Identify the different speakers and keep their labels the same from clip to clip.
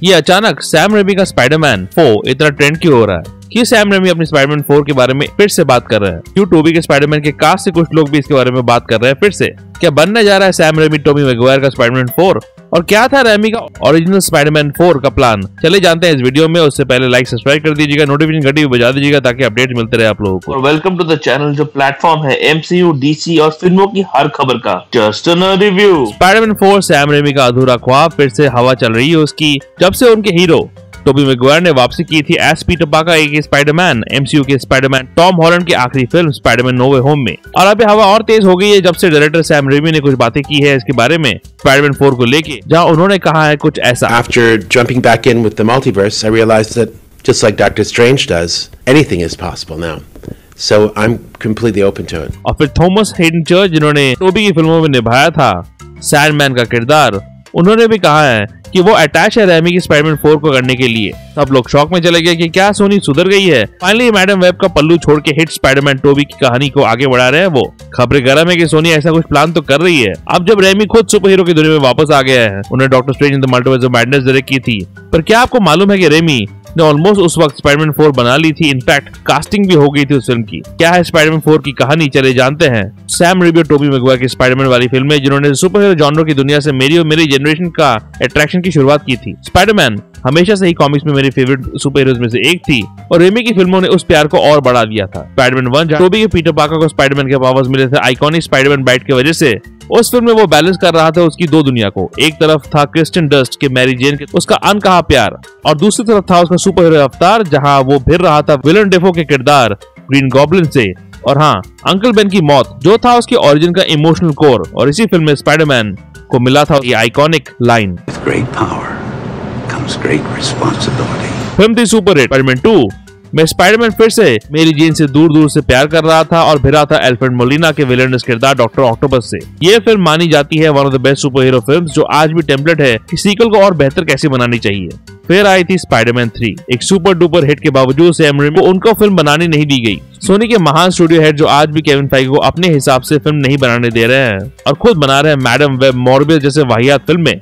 Speaker 1: ये अचानक Sam Raimi का स्पाइडरमैन 4 इतना ट्रेंड क्यों हो रहा है कि सैम रेमी अपनी स्पाइडरमैन 4 के बारे में फिर से बात कर रहे हैं। क्यों टोबी के स्पाइडरमैन के कास्ट से कुछ लोग भी इसके बारे में बात कर रहे हैं फिर से। क्या बनने जा रहा है सैम रेमी टोबी मैगवायर का स्पाइडरमैन 4 और क्या था रेमी का ओरिजिनल स्पाइडरमैन 4 का प्लान। चले जानते हैं इस वीडियो में। उससे पहले लाइक सब्सक्राइब कर दीजिएगा, नोटिफिकेशन घंटी बजा दीजिएगा ताकि अपडेट मिलते रहे आप लोगों को।
Speaker 2: और वेलकम टू द चैनल जो प्लेटफॉर्म है एमसीयू, डीसी और फिल्मों की हर खबर का just a review.
Speaker 1: Spiderman 4 Sam Raimi का अधूरा ख्वाब फिर से हवा चल रही है उसकी, जब से उनके हीरो टोबी मैगवायर ने वापसी की थी एज पीटर पार्कर एक स्पाइडरमैन एमसीयू के स्पाइडरमैन टॉम हॉलैंड की आखिरी फिल्म स्पाइडरमैन नो वे होम में। और अब हवा और तेज हो गई है जब से डायरेक्टर सैम रेमी ने कुछ बातें की है इसके बारे में स्पाइडरमैन 4 को लेके, जहां उन्होंने कहा है कुछ ऐसा।
Speaker 3: After jumping back in with the multiverse, I realized that just like Doctor Strange does, anything is possible now. So I'm completely open to it.
Speaker 1: और फिर थॉमस हेडन चर्च जिन्होंने टोबी की फिल्मों में निभाया था सैंडमैन का किरदार, उन्होंने भी कहा है कि वो अटैच है रेमी की स्पाइडरमैन 4 को करने के लिए। सब लोग शॉक में चले गए कि क्या सोनी सुधर गई है। फाइनली मैडम वेब का पल्लू छोड़ के हिट स्पाइडरमैन टोबी की कहानी को आगे बढ़ा रहे हैं वो। खबरें गर्म है कि सोनी ऐसा कुछ प्लान तो कर रही है। अब जब रेमी खुद सुपर हीरो की दुनिया में वापस आ गया है, उन्हें doctor strange in the multiverse of madness direct की थी, पर क्या आपको मालूम है कि रेमी ने ऑलमोस्ट उस वक्त स्पाइडरमैन 4 बना ली थी। इनफैक्ट कास्टिंग भी हो गई थी उस फिल्म की। क्या है स्पाइडरमैन 4 की कहानी, चले जानते हैं। सैम रेमी और टोबी मैगवायर की स्पाइडरमैन वाली फिल्में जिन्होंने सुपर हीरो जॉनर की दुनिया से मेरी और मेरी जनरेशन का अट्रैक्शन की शुरुआत की थी। स्पाइडरमैन हमेशा से ही कॉमिक्स में मेरी फेवरेट सुपर हीरोज में से एक थी और रेमी की फिल्मों ने उस प्यार को और बढ़ा दिया था। स्पाइडरमैन 1 जहां टोबी के पीटर पार्कर को स्पाइडरमैन के पावर्स मिले थे आइकॉनिक स्पाइडरमैन बाइट की वजह से, उस फिल्म में वो बैलेंस कर रहा था उसकी दो दुनिया को। एक तरफ था क्रिस्टियन डस्ट के मैरी जेन के उसका अनकहा प्यार, और दूसरी तरफ था उसका सुपर हीरो अवतार जहां वो भिड़ रहा था विलन डेफो के किरदार ग्रीन गॉब्लिन से। और हाँ, अंकल बेन की मौत जो था उसकी ओरिजिन का इमोशनल कोर, और इसी फिल्म में स्पाइडरमैन को मिला था ये आइकॉनिक लाइन। फिल्म थी सुपर हिट। स्पाइडरमैन 2 में स्पाइडरमैन फिर से मेरी जेन से दूर दूर से प्यार कर रहा था और भिड़ा था अल्फ्रेड मोलिना के विलेनस किरदार डॉक्टर ऑक्टोपस से। ये फिल्म मानी जाती है one of the best super hero films जो आज भी टेम्पलेट है कि सीक्वल को और बेहतर कैसे बनानी चाहिए। फिर आई थी स्पाइडरमैन 3, एक सुपर डुपर हिट के बावजूद सैम रेमी को उनको फिल्म बनाने नहीं दी गई। सोनी के महान स्टूडियो हेड जो आज भी केविन फाइगे को अपने हिसाब से फिल्म नहीं बनाने दे रहे हैं और खुद बना रहे हैं मैडम वेब, मॉर्बियस जैसे वाहियात फिल्में।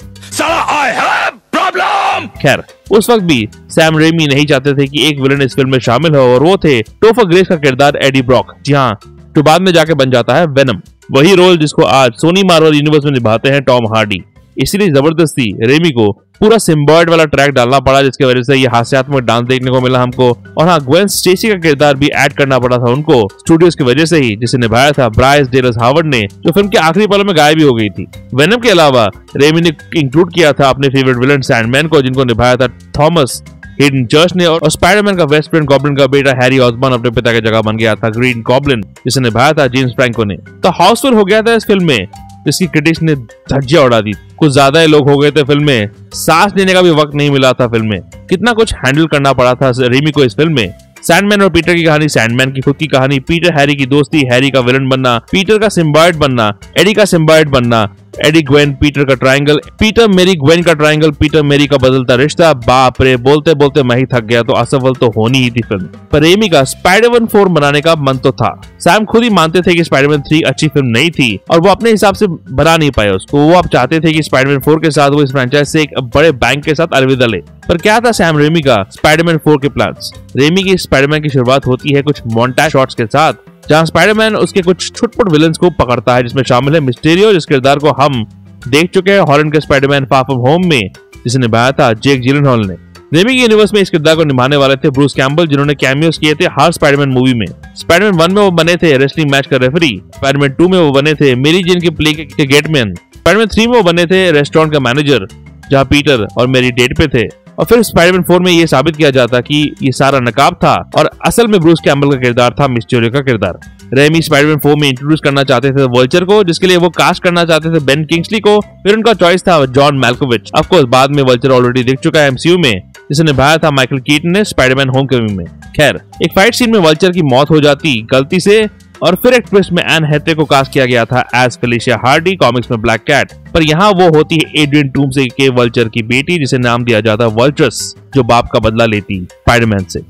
Speaker 1: खैर, उस वक्त भी सैम रेमी नहीं चाहते थे कि एक विलन इस फिल्म में शामिल हो और वो थे टोफर ग्रेस का किरदार एडी ब्रॉक, जी हाँ, जो बाद में जाके बन जाता है वेनम, वही रोल जिसको आज सोनी मार्वल यूनिवर्स में निभाते हैं टॉम हार्डी। इसीलिए जबरदस्ती रेमी को पूरा सिम्बॉयड वाला ट्रैक डालना पड़ा जिसकी वजह से ये हास्यात्मक डांस देखने को मिला हमको। और हाँ, ग्वेन स्टेसी का किरदार भी ऐड करना पड़ा था उनको स्टूडियोज की वजह से ही, जिसे निभाया था ब्राइस डेलस हावर्ड ने, जो फिल्म के आखिरी पलों में गायब भी हो गई थी। वेनम के अलावा रेमी ने इंक्लूड किया था अपने फेवरेट विलन सैंडमैन को, जिनको निभाया था थॉमस हेडन चर्च ने, और स्पाइडरमैन का वेस्ट फ्रेंड गॉब्लिन का बेटा हैरी ऑसबॉर्न अपने पिता की जगह बन गया था ग्रीन गॉब्लिन, जिसे निभाया था जेम्स फ्रैंको ने। तो हाउसफुल हो गया था इस फिल्म में जिसकी क्रिटिक्स ने धज्जियां उड़ा दी। कुछ ज्यादा ही लोग हो गए थे फिल्म में, सांस लेने का भी वक्त नहीं मिला था फिल्म में। कितना कुछ हैंडल करना पड़ा था रेमी को इस फिल्म में। सैंडमैन और पीटर की कहानी, सैंडमैन की खुद की कहानी, पीटर हैरी की दोस्ती, हैरी का विलन बनना, पीटर का सिम्बायोट बनना, एडी का सिम्बायोट बनना, एडी ग्वेन पीटर का ट्रायंगल, पीटर मेरी ग्वेन का ट्रायंगल, पीटर मेरी का बदलता रिश्ता। बाप रे, बोलते बोलते मैं ही थक गया। तो असफल तो होनी ही थी फिल्म, पर रेमी का स्पाइडरमैन 4 बनाने का मन तो था। सैम खुद ही मानते थे कि स्पाइडरमैन 3 अच्छी फिल्म नहीं थी और वो अपने हिसाब से बना नहीं पाए उसको। वो अब चाहते थे कि स्पाइडरमैन 4 के साथ वो इस फ्रेंचाइज से एक बड़े बैंक के साथ अलविदा ले। पर क्या था सैम रेमी का स्पाइडरमैन 4 के प्लान्स। रेमी की स्पाइडरमैन की शुरुआत होती है कुछ मोन्टाज शॉट्स के साथ, जहां स्पाइडरमैन उसके कुछ छुटपुट विलन्स को पकड़ता है, जिसमें शामिल है मिस्टीरियो, जिस किरदार को हम देख चुके हैं हॉलैंड के स्पाइडरमैन फार फ्रॉम होम में, जिसे निभाया था जेक जिलेनहॉल ने। रेमी के यूनिवर्स में इस किरदार को निभाने वाले थे ब्रूस कैम्पबेल, जिन्होंने कैमियोस किए थे हर स्पाइडरमैन मूवी में। स्पाइडरमैन 1 में वो बने थे रेसलिंग मैच का रेफरी, स्पाइडरमैन 2 में वो बने थे मेरी जेन के प्ले के गेटमैन, स्पाइडरमैन 3 में वो बने थे रेस्टोरेंट का मैनेजर जहाँ पीटर और मेरी डेट पे थे। और फिर स्पाइडरमैन 4 में ये साबित किया जाता कि ये सारा नकाब था और असल में ब्रूस कैम्पबेल का किरदार था मिस्टीरियो का किरदार। रेमी स्पाइडरमैन 4 में इंट्रोड्यूस करना चाहते थे वल्चर को, जिसके लिए वो कास्ट करना चाहते थे बेन किंग्सली को। फिर उनका चॉइस था जॉन मैल्कोविच। ऑफ कोर्स बाद में वल्चर ऑलरेडी दिख चुका है एमसीयू में, जिसे निभाया था माइकल कीटन ने स्पाइडरमैन होमकमिंग में। खैर, एक फाइट सीन में वल्चर की मौत हो जाती गलती से, और फिर एक ट्विस्ट में एन हैथवे को कास्ट किया गया था एज फेलिशिया हार्डी, कॉमिक्स में ब्लैक कैट। पर यहाँ वो होती है एड्रियन टूम्से के वल्चर की बेटी, जिसे नाम दिया जाता वल्ट्रस, जो बाप का बदला लेती स्पाइडरमैन से।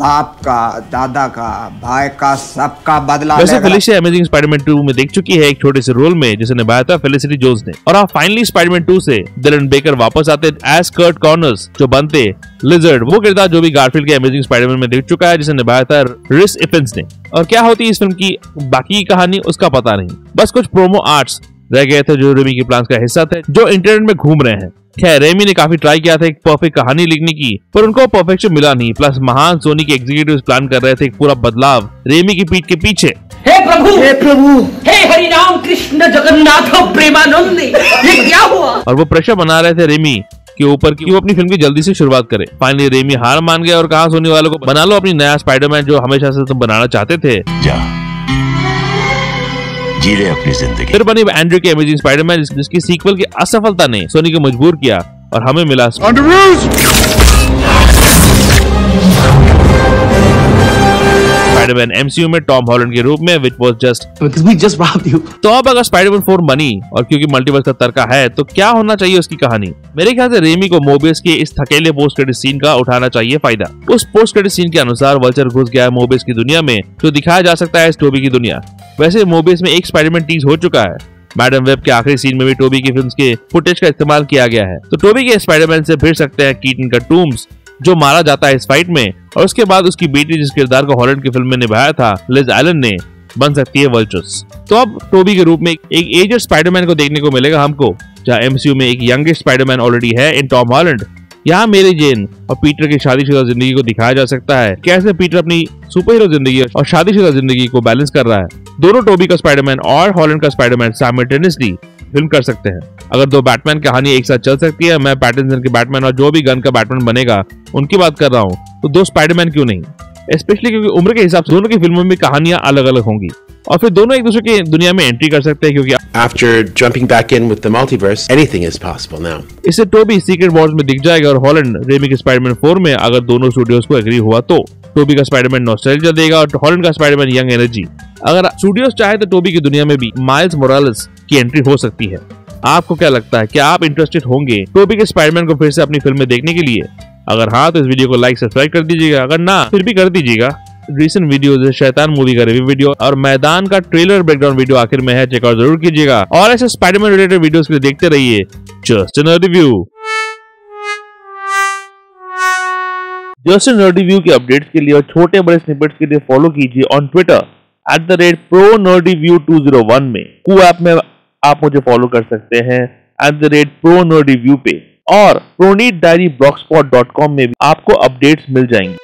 Speaker 4: बाप का, दादा का, भाई का, सबका बदला
Speaker 1: वैसे
Speaker 4: लेगा।
Speaker 1: फेलिशिया अमेजिंग स्पाइडरमैन 2 में देख चुकी है एक छोटे से रोल में जिसे निभाया था फेलिसिटी जोन्स ने। और फाइनली स्पाइडरमैन 2 से डिलन बेकर वापस आते एज कर्ट कॉर्नर्स, जो बनते लिजर्ड, वो किरदार जो भी गारफील्ड के अमेजिंग स्पाइडरमैन में देख चुका है, जिसे निभाया था रिस इफेंस ने। और क्या होती है इस फिल्म की बाकी की कहानी उसका पता नहीं, बस कुछ प्रोमो आर्ट्स रह गए थे जो रेमी के प्लान्स का हिस्सा थे, जो इंटरनेट में घूम रहे हैं। खैर, रेमी ने काफी ट्राई किया था एक परफेक्ट कहानी लिखने की, पर उनको परफेक्शन मिला नहीं। प्लस महान सोनी के एग्जीक्यूटिव्स प्लान कर रहे थे एक पूरा बदलाव रेमी की पीठ के पीछे।
Speaker 5: हे प्रभु, हे प्रभु, हे हरि राम कृष्ण जगन्नाथ प्रेमानंद, ये क्या हुआ?
Speaker 1: और वो प्रेशर बना रहे थे रेमी के ऊपर कि वो अपनी फिल्म की जल्दी से शुरुआत करे। फाइनली रेमी हार मान गया और कहा सोनी वालों को, बना लो अपनी नया स्पाइडरमैन जो हमेशा से तुम बनाना चाहते थे।
Speaker 6: जी ले अपनी जिंदगी।
Speaker 1: फिर बनी एंड्रयू की अमेजिंग स्पाइडरमैन, जिसकी सीक्वल की असफलता ने सोनी को मजबूर किया और हमें मिला स्पाइडरमैन एमसीयू में टॉम हॉलैंड के रूप में, which was just
Speaker 5: Because we just robbed you.
Speaker 1: तो अब अगर स्पाइडरमैन 4 बनी और क्योंकि मल्टीवर्स का तर्का है तो क्या होना चाहिए उसकी कहानी। मेरे ख्याल से रेमी को मोबियस के इस थकेले पोस्ट क्रेडिट सीन का उठाना चाहिए फायदा। उस पोस्ट क्रेडिट सीन के अनुसार वल्चर घुस गया है मोबियस की दुनिया में, जो दिखाया जा सकता है इस टोबी की दुनिया। वैसे मोबियस में एक स्पाइडरमैन टीज हो चुका है। मैडम वेब के आखिरी सीन में भी टोबी की फिल्म्स के फुटेज का इस्तेमाल किया गया है, तो टोबी के स्पाइडरमैन से भिड़ सकते हैं कीटन का टूम्स, जो मारा जाता है इस फाइट में, और उसके बाद उसकी बेटी जिस किरदार को हॉलैंड की फिल्म में निभाया था लिज एलन ने, बन सकती है वल्चर्स। तो अब टोबी के रूप में एक एजड स्पाइडरमैन को देखने को मिलेगा हमको, जहां एमसीयू में एक यंगेस्ट स्पाइडरमैन ऑलरेडी है इन टॉम हॉलैंड। यहाँ मेरी जेन और पीटर की शादीशुदा जिंदगी को दिखाया जा सकता है, कैसे पीटर अपनी सुपर हीरो जिंदगी और शादीशुदा जिंदगी को बैलेंस कर रहा है। दोनों टोबी का स्पाइडरमैन और हॉलैंड का स्पाइडरमैन साइमल्टेनियसली फिल्म कर सकते हैं। अगर दो बैटमैन कहानी एक साथ चल सकती है, मैं पैटिंसन के बैटमैन और जो भी गन का बैटमैन बनेगा उनकी बात कर रहा हूँ, तो दो स्पाइडरमैन क्यों नहीं, स्पेशली क्योंकि उम्र के हिसाब से दोनों की फिल्मों में कहानियां अलग अलग होंगी और फिर दोनों एक दूसरे की दुनिया में एंट्री कर सकते हैं, क्योंकि
Speaker 3: After jumping back in with the multiverse, anything is possible now.
Speaker 1: इससे टोबी सीक्रेट वॉर्स में दिख जाएगा और हॉलैंड रेमी के स्पाइडरमैन 4 में, अगर दोनों स्टूडियोज को एग्री हुआ तो। टोबी का स्पाइडरमैन नॉस्टैल्जिया देगा और हॉलैंड का स्पाइडरमैन यंग एनर्जी। अगर स्टूडियोज चाहे तो टोबी की दुनिया में भी माइल्स मोरालेस की एंट्री हो सकती है। आपको क्या लगता है, क्या आप इंटरेस्टेड होंगे टोबी के स्पाइडरमैन को फिर से अपनी फिल्म में देखने के लिए? अगर हाँ तो इस वीडियो को लाइक सब्सक्राइब कर दीजिएगा, अगर ना फिर भी कर दीजिएगा। रिसेंट वीडियो शैतान मूवी का रिव्यू वीडियो और मैदान का ट्रेलर ब्रेकडाउन वीडियो आखिर में है, चेकआउट जरूर कीजिएगा। और ऐसे स्पाइडरमैन रिलेटेड वीडियोस के लिए देखते रहिए just a nerd review. Just a nerd review के अपडेट्स के लिए और छोटे बड़े स्निपेट्स के लिए फॉलो कीजिए ऑन ट्विटर @ProNerdReview201 में। कू ऐप में आप मुझे फॉलो कर सकते हैं @ProNerdReview पे, और ProNeedDiaryBlogspot.com में भी आपको अपडेट्स मिल जाएंगे।